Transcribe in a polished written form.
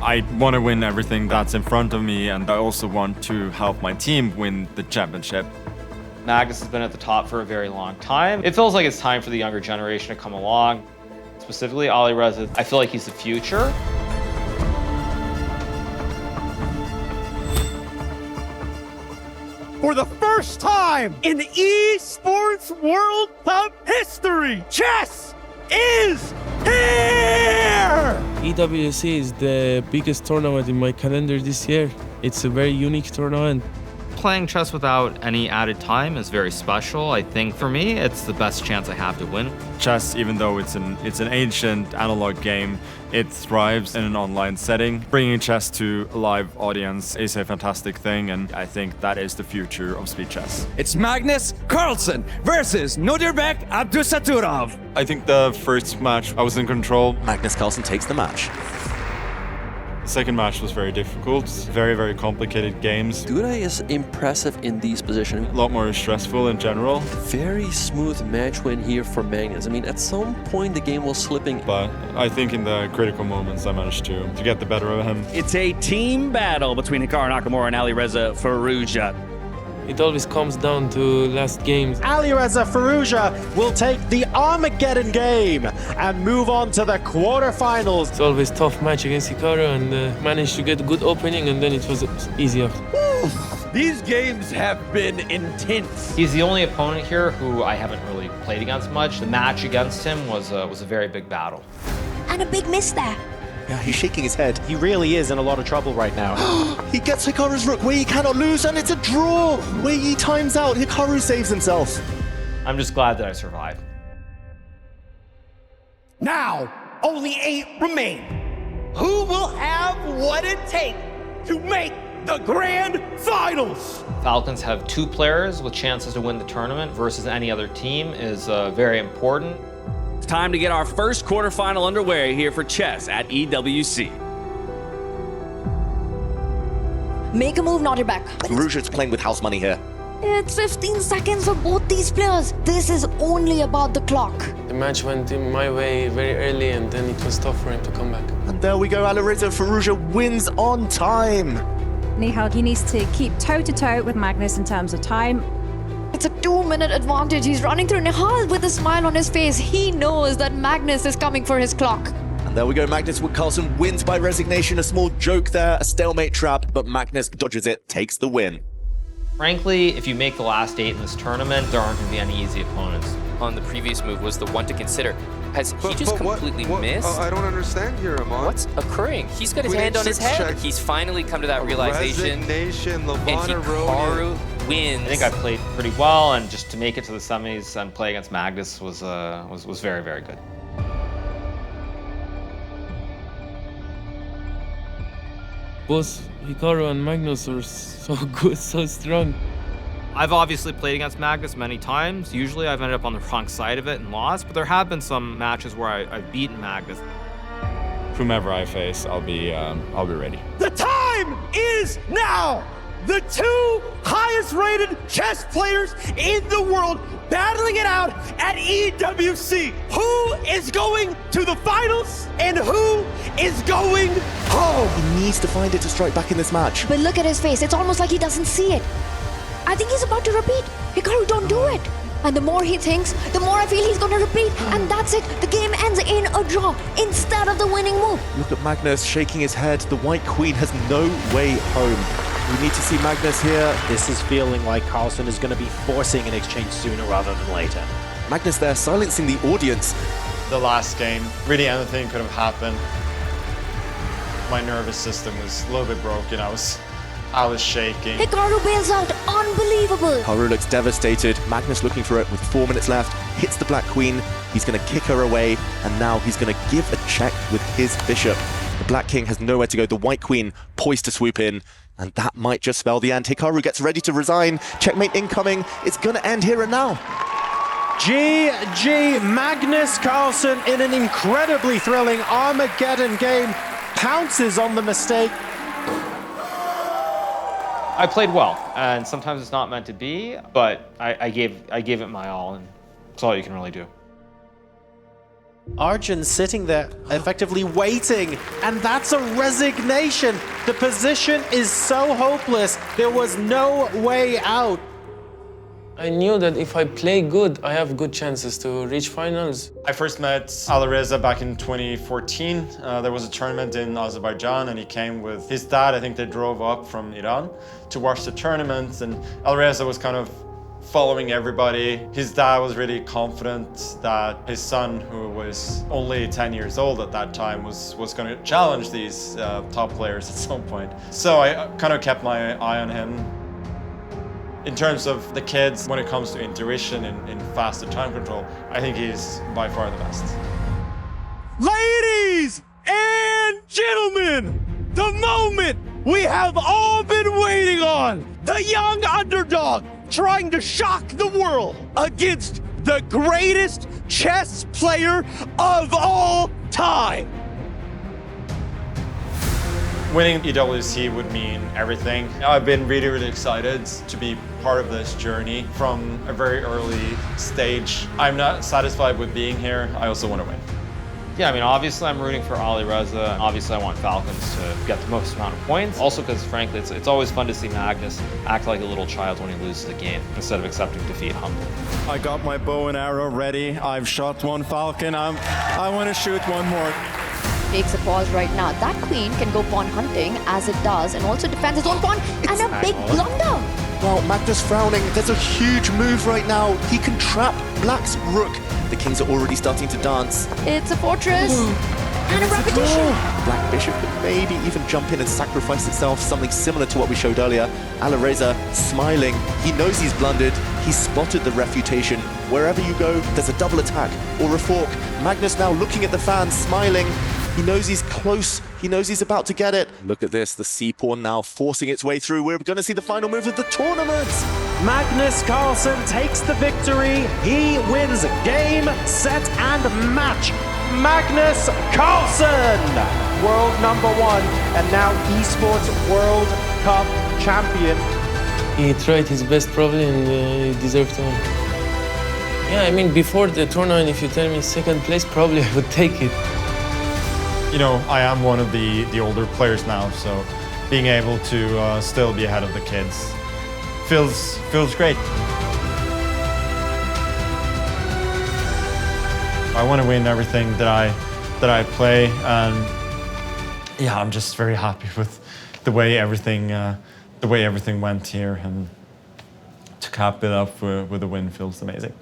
I want to win everything that's in front of me, and I also want to help my team win the championship. Magnus has been at the top for a very long time. It feels like it's time for the younger generation to come along. Specifically, Alireza, I feel like he's the future. For the first time in Esports World Cup history, chess is here! EWC is the biggest tournament in my calendar this year. It's a very unique tournament. Playing chess without any added time is very special. I think for me, it's the best chance I have to win. Chess, even though it's an ancient analog game, it thrives in an online setting. Bringing chess to a live audience is a fantastic thing, and I think that is the future of speed chess. It's Magnus Carlsen versus Nodirbek Abdusaturov. I think the first match, I was in control. Magnus Carlsen takes the match. The second match was very difficult. Very, very complicated games. Dura is impressive in these positions. A lot more stressful in general. Very smooth match win here for Magnus. I mean, at some point the game was slipping. But I think in the critical moments I managed to get the better of him. It's a team battle between Hikaru Nakamura and Alireza Firouzja. It always comes down to last games. Alireza Firouzja will take the Armageddon game and move on to the quarterfinals. It's always tough match against Hikaru, and managed to get a good opening, and then it was easy after. These games have been intense. He's the only opponent here who I haven't really played against much. The match against him was a very big battle. And a big miss there. Yeah, he's shaking his head. He really is in a lot of trouble right now. He gets Hikaru's rook, Wei Yi cannot lose, and it's a draw. Wei Yi times out, Hikaru saves himself. I'm just glad that I survived. Now, only 8 remain. Who will have what it takes to make the grand finals? Falcons have 2 players with chances to win the tournament versus any other team is very important. It's time to get our first quarterfinal underway here for chess at EWC. Make a move, Nodirbek. Firouzja's playing with house money here. It's 15 seconds for both these players. This is only about the clock. The match went in my way very early, and then it was tough for him to come back. And there we go, Alireza Firouzja wins on time. Nihal, he needs to keep toe-to-toe with Magnus in terms of time. It's a 2-minute advantage. He's running through Nihal with a smile on his face. He knows that Magnus is coming for his clock. And there we go, Magnus Carlsen wins by resignation. A small joke there, a stalemate trap, but Magnus dodges it, takes the win. Frankly, if you make the last 8 in this tournament, there aren't going to be any easy opponents. On the previous move was the one to consider. Has he just completely missed? I don't understand here, Amon. What's occurring? He's got his hand on his head. He's finally come to that realization. Resignation, And Hikaru wins. I think I played pretty well, and just to make it to the semis and play against Magnus was very, very good. Both Hikaru and Magnus are so good, so strong. I've obviously played against Magnus many times. Usually I've ended up on the wrong side of it and lost, but there have been some matches where I've beaten Magnus. Whomever I face, I'll be ready. The time is now! The 2 highest rated chess players in the world battling it out at EWC. Who is going to the finals and who is going home? He needs to find it to strike back in this match. But look at his face. It's almost like he doesn't see it. I think he's about to repeat. Hikaru, don't do it. And the more he thinks, the more I feel he's going to repeat. And that's it. The game ends in a draw instead of the winning move. Look at Magnus shaking his head. The White Queen has no way home. We need to see Magnus here. This is feeling like Carlsen is going to be forcing an exchange sooner rather than later. Magnus there silencing the audience. The last game, really anything could have happened. My nervous system was a little bit broken. I was shaking. Hikaru bails out. Unbelievable. Hikaru looks devastated. Magnus looking for it with 4 minutes left. Hits the Black Queen. He's going to kick her away. And now he's going to give a check with his bishop. The Black King has nowhere to go. The White Queen poised to swoop in. And that might just spell the end. Hikaru gets ready to resign. Checkmate incoming. It's going to end here and now. GG Magnus Carlsen in an incredibly thrilling Armageddon game. Pounces on the mistake. I played well, and sometimes it's not meant to be, but I gave it my all, and it's all you can really do. Arjun sitting there, effectively waiting, and that's a resignation. The position is so hopeless. There was no way out. I knew that if I play good, I have good chances to reach finals. I first met Alireza back in 2014. There was a tournament in Azerbaijan and he came with his dad. I think they drove up from Iran to watch the tournament, and Alireza was kind of following everybody. His dad was really confident that his son, who was only 10 years old at that time, was going to challenge these top players at some point. So I kind of kept my eye on him. In terms of the kids, when it comes to intuition and faster time control, I think he's by far the best. Ladies and gentlemen, the moment we have all been waiting on. The young underdog trying to shock the world against the greatest chess player of all time. Winning EWC would mean everything. I've been really, really excited to be part of this journey from a very early stage. I'm not satisfied with being here. I also want to win. Yeah, I mean, obviously I'm rooting for Alireza. Obviously I want Falcons to get the most amount of points. Also because, frankly, it's always fun to see Magnus act like a little child when he loses the game instead of accepting defeat humbly. I got my bow and arrow ready. I've shot one Falcon. I want to shoot one more. Takes a pause right now. That queen can go pawn hunting as it does and also defends his own pawn, and a big blunder. Well, Magnus frowning. There's a huge move right now. He can trap Black's rook. The kings are already starting to dance. It's a fortress and a repetition. Black bishop could maybe even jump in and sacrifice itself, something similar to what we showed earlier. Alireza smiling. He knows he's blundered. He's spotted the refutation. Wherever you go, there's a double attack or a fork. Magnus now looking at the fans, smiling. He knows he's close. He knows he's about to get it. Look at this, the c-pawn now forcing its way through. We're going to see the final move of the tournament. Magnus Carlsen takes the victory. He wins game, set, and match. Magnus Carlsen, world #1, and now Esports World Cup champion. He tried his best probably and he deserved to win. Yeah, I mean, before the tournament, if you tell me second place, probably I would take it. You know, I am one of the older players now, so being able to still be ahead of the kids feels great. I want to win everything that I play, and yeah, I'm just very happy with the way everything went here, and to cap it up with a win feels amazing.